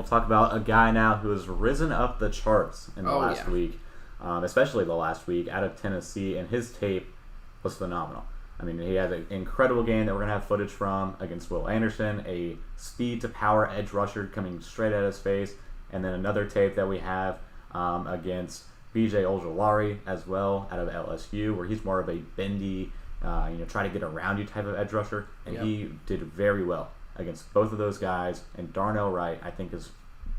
we'll talk about a guy now who has risen up the charts in the last week, especially the last week, out of Tennessee, and his tape was phenomenal. I mean, he had an incredible game that we're going to have footage from against Will Anderson, a speed-to-power edge rusher coming straight at his face, and then another tape that we have against BJ Ojulari as well out of LSU, where he's more of a bendy, try to get around you type of edge rusher, and he did very well against both of those guys. And Darnell Wright, I think, is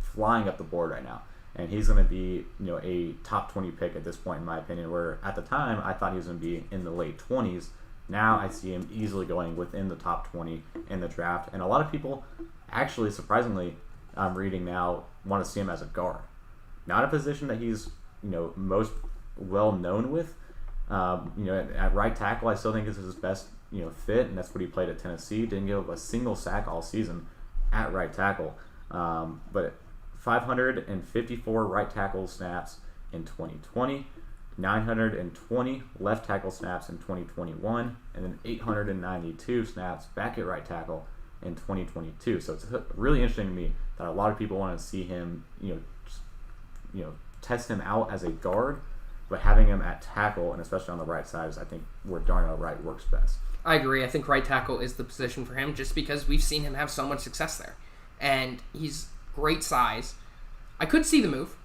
flying up the board right now, and he's going to be a top 20 pick at this point, in my opinion, where at the time I thought he was going to be in the late 20s. Now I see him easily going within the top 20 in the draft. And a lot of people, actually, surprisingly, I'm reading now, want to see him as a guard. Not a position that he's, most well known with. At right tackle, I still think this is his best, fit, and that's what he played at Tennessee. Didn't give up a single sack all season at right tackle. But 554 right tackle snaps in 2020. 920 left tackle snaps in 2021, and then 892 snaps back at right tackle in 2022. So it's really interesting to me that a lot of people want to see him, test him out as a guard, but having him at tackle, and especially on the right side, is I think where Darnell Wright works best. I agree. I think right tackle is the position for him, just because we've seen him have so much success there, and he's great size. I could see the move.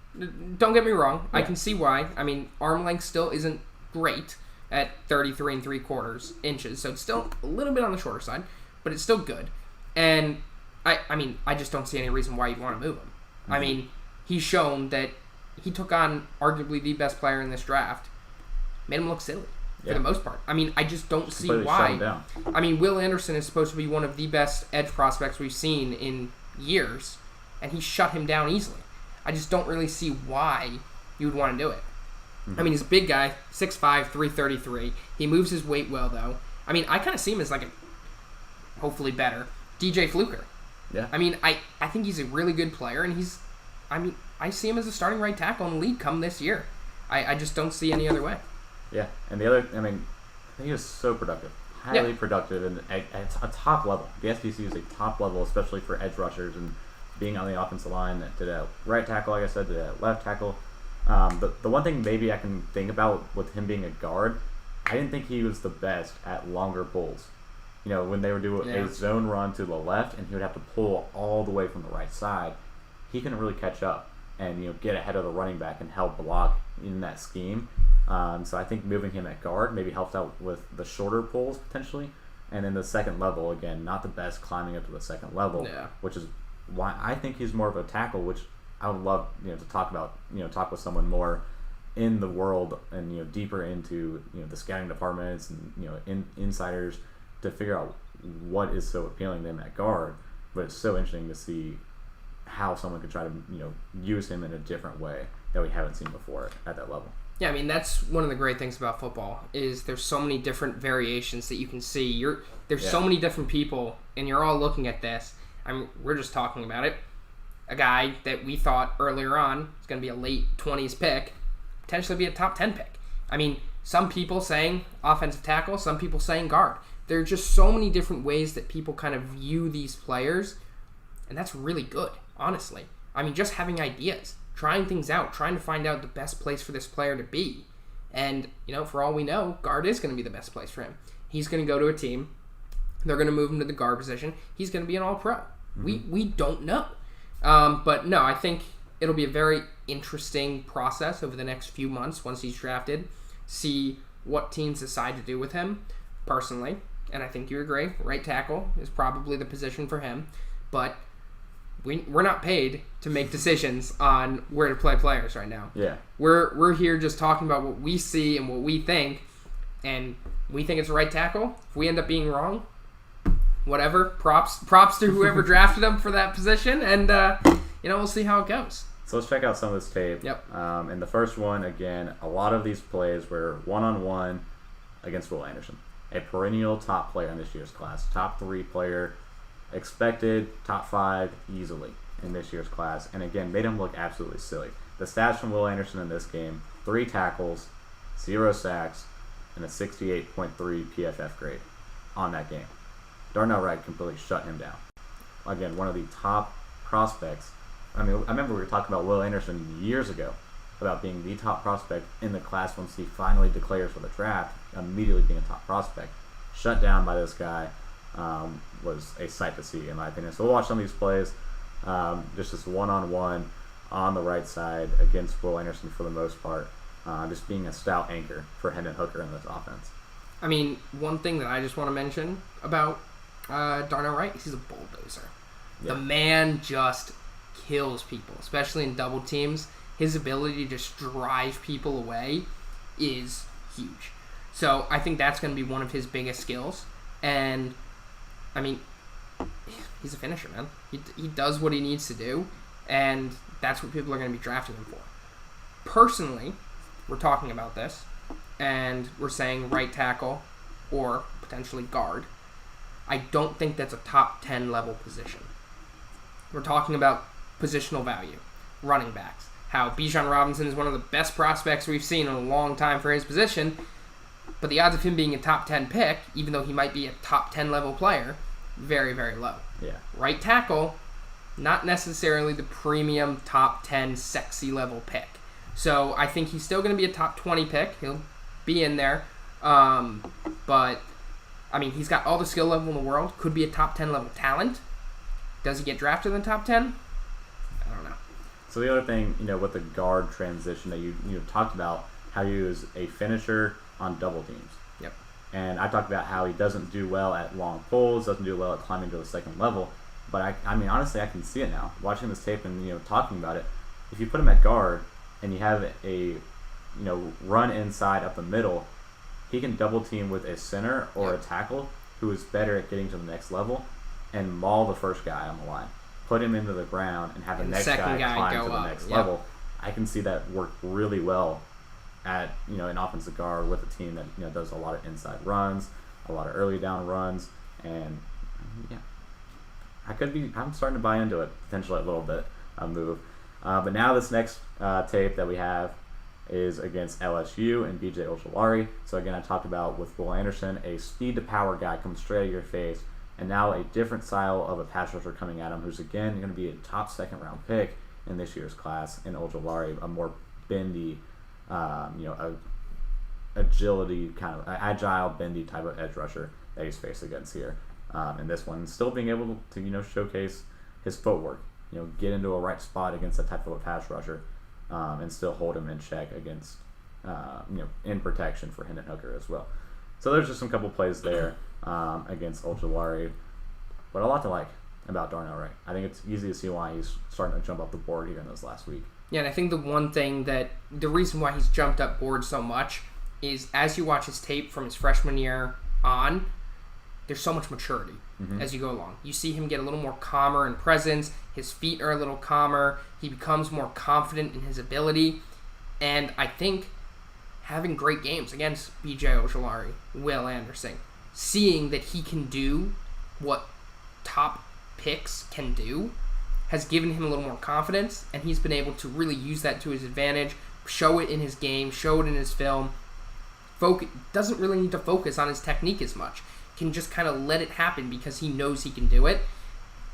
Don't get me wrong. Yeah. I can see why. I mean, arm length still isn't great at 33 3/4 inches, so it's still a little bit on the shorter side, but it's still good. And I just don't see any reason why you'd want to move him. Mm-hmm. I mean, he's shown that he took on arguably the best player in this draft, made him look silly for the most part. I mean, I just don't see why. I mean, Will Anderson is supposed to be one of the best edge prospects we've seen in years, and he shut him down easily. I just don't really see why you would want to do it. Mm-hmm. I mean, he's a big guy, 6'5", 333. He moves his weight well, though. I mean, I kind of see him as like a, hopefully better, DJ Fluker. Yeah. I mean, I think he's a really good player, and I see him as a starting right tackle in the league come this year. I just don't see any other way. Yeah, and the other, I mean, he was so productive. Highly productive, and at a top level. The SEC is a top level, especially for edge rushers, and being on the offensive line, that did a right tackle, like I said, did a left tackle. The one thing maybe I can think about with him being a guard, I didn't think he was the best at longer pulls. When they were doing a zone run to the left, and he would have to pull all the way from the right side, he couldn't really catch up and get ahead of the running back and help block in that scheme. So I think moving him at guard maybe helped out with the shorter pulls potentially. And then the second level, again, not the best climbing up to the second level, which is why I think he's more of a tackle, which I would love to talk about, talk with someone more in the world and deeper into the scouting departments and insiders to figure out what is so appealing to him at guard. But it's so interesting to see how someone could try to use him in a different way that we haven't seen before at that level. Yeah, I mean, that's one of the great things about football is there's so many different variations that you can see. There's so many different people, and you're all looking at this. I mean, we're just talking about it. A guy that we thought earlier on is going to be a late 20s pick, potentially be a top 10 pick. I mean, some people saying offensive tackle, some people saying guard. There are just so many different ways that people kind of view these players, and that's really good, honestly. I mean, just having ideas, trying things out, trying to find out the best place for this player to be. And, for all we know, guard is going to be the best place for him. He's going to go to a team. They're going to move him to the guard position. He's going to be an all-pro. Mm-hmm. We don't know. But no, I think it'll be a very interesting process over the next few months once he's drafted. See what teams decide to do with him, personally. And I think you agree, right tackle is probably the position for him. But we're not paid to make decisions on where to play players right now. Yeah. We're here just talking about what we see and what we think, and we think it's a right tackle. If we end up being wrong, whatever. Props to whoever drafted him for that position, and we'll see how it goes. So let's check out some of this tape. Yep. And the first one, again, a lot of these plays were one-on-one against Will Anderson, a perennial top player in this year's class, top 3 player, expected top 5 easily in this year's class, and again, made him look absolutely silly. The stats from Will Anderson in this game: 3 tackles, 0 sacks, and a 68.3 PFF grade on that game. Darnell Wright completely shut him down. Again, one of the top prospects I remember we were talking about Will Anderson years ago about being the top prospect in the class once he finally declares for the draft, immediately being a top prospect. Shut down by this guy was a sight to see, in my opinion. So we'll watch some of these plays. Just this one-on-one on the right side against Will Anderson for the most part. Just being a stout anchor for Hendon Hooker in this offense. I mean, one thing that I just want to mention about Darnell Wright is he's a bulldozer. Yeah. The man just kills people, especially in double teams. His ability to just drive people away is huge. So I think that's going to be one of his biggest skills. And, I mean, he's a finisher, man. He does what he needs to do, and that's what people are going to be drafting him for. Personally, we're talking about this, and we're saying right tackle or potentially guard. I don't think that's a top 10 level position. We're talking about positional value, running backs. How Bijan Robinson is one of the best prospects we've seen in a long time for his position, but the odds of him being a top 10 pick, even though he might be a top 10 level player, very, very low. Yeah. Right tackle, not necessarily the premium top 10 sexy level pick. So I think he's still going to be a top 20 pick. He'll be in there. But, I mean, he's got all the skill level in the world. Could be a top 10 level talent. Does he get drafted in the top 10? I don't know. So the other thing, with the guard transition that you talked about, how he was a finisher on double teams. Yep. And I talked about how he doesn't do well at long pulls, doesn't do well at climbing to the second level. But I mean, honestly, I can see it now. Watching this tape and, talking about it, if you put him at guard and you have a, run inside up the middle, he can double team with a center or a tackle who is better at getting to the next level and maul the first guy on the line. Put him into the ground and have the next guy climb to the next level. I can see that work really well at an offensive guard with a team that does a lot of inside runs, a lot of early down runs, and I'm starting to buy into it potentially a little bit move. But now this next tape that we have is against LSU and BJ Ojulari. So again, I talked about with Will Anderson, a speed to power guy comes straight at your face. And now a different style of a pass rusher coming at him, who's again going to be a top second round pick in this year's class. In Ojulari, a more bendy, agility kind of agile, bendy type of edge rusher that he's faced against here. And this one still being able to showcase his footwork, get into a right spot against that type of a pass rusher, and still hold him in check against, in protection for Hendon Hooker as well. So there's just some couple plays there against Ojulari, but a lot to like about Darnell Wright. I think it's easy to see why he's starting to jump up the board even this last week. Yeah, and I think the reason why he's jumped up board so much is as you watch his tape from his freshman year on, there's so much maturity as you go along. You see him get a little more calmer in presence. His feet are a little calmer. He becomes more confident in his ability. And I think having great games against BJ Ojulari, Will Anderson, seeing that he can do what top picks can do, has given him a little more confidence, and he's been able to really use that to his advantage, show it in his game, show it in his film. Doesn't really need to focus on his technique as much. Can just kind of let it happen because he knows he can do it,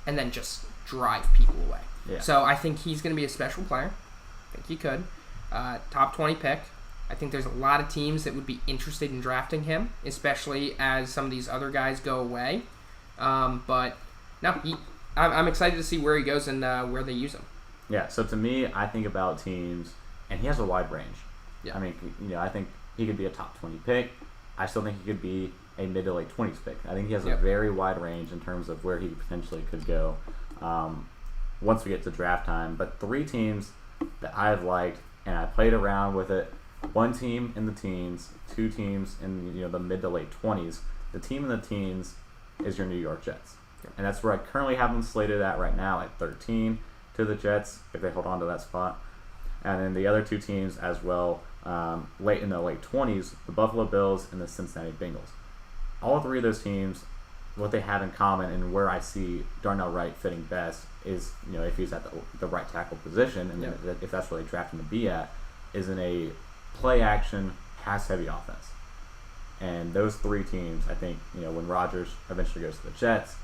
and then just drive people away. Yeah. So I think he's going to be a special player. I think he could. Top 20 pick. I think there's a lot of teams that would be interested in drafting him, especially as some of these other guys go away. But no, I'm excited to see where he goes and where they use him. Yeah, so to me, I think about teams, and he has a wide range. Yeah. I mean, I think he could be a top 20 pick. I still think he could be a mid to late 20s pick. I think he has a very wide range in terms of where he potentially could go once we get to draft time. But 3 teams that I've liked, and I played around with it. 1 team in the teens, 2 teams in the mid to late 20s. The team in the teens is your New York Jets. And that's where I currently have them slated at right now at 13 to the Jets, if they hold on to that spot. And then the other 2 teams as well, late in the late 20s, the Buffalo Bills and the Cincinnati Bengals. All 3 of those teams, what they have in common and where I see Darnell Wright fitting best is, if he's at the right tackle position, and if that's where they draft him to be at, is in a play-action, pass-heavy offense. And those 3 teams, I think, when Rodgers eventually goes to the Jets,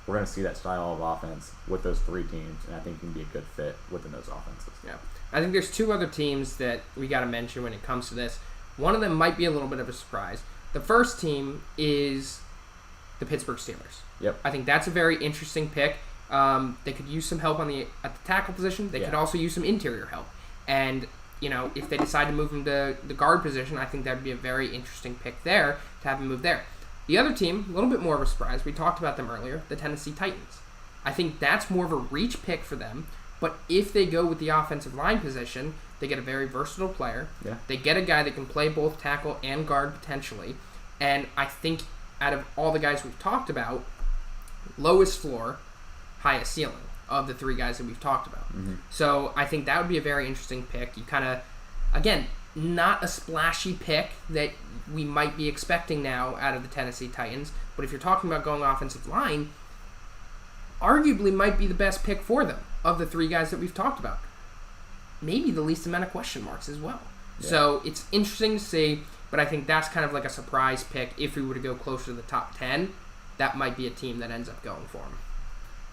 we're going to see that style of offense with those three teams, and I think he can be a good fit within those offenses. Yeah. I think there's two other teams that we got to mention when it comes to this. One of them might be a little bit of a surprise. The first team is the Pittsburgh Steelers. Yep. I think that's a very interesting pick. They could use some help at the tackle position. They could also use some interior help. And, if they decide to move him to the guard position, I think that would be a very interesting pick there to have him move there. The other team, a little bit more of a surprise. We talked about them earlier, the Tennessee Titans. I think that's more of a reach pick for them. But if they go with the offensive line position, they get a very versatile player. Yeah. They get a guy that can play both tackle and guard potentially. And I think out of all the guys we've talked about, lowest floor, highest ceiling of the three guys that we've talked about. Mm-hmm. So I think that would be a very interesting pick. You kind of, again, not a splashy pick that we might be expecting now out of the Tennessee Titans. But if you're talking about going offensive line, arguably might be the best pick for them of the three guys that we've talked about. Maybe the least amount of question marks as well. Yeah. So it's interesting to see, but I think that's kind of like a surprise pick. If we were to go closer to the top 10, that might be a team that ends up going for him.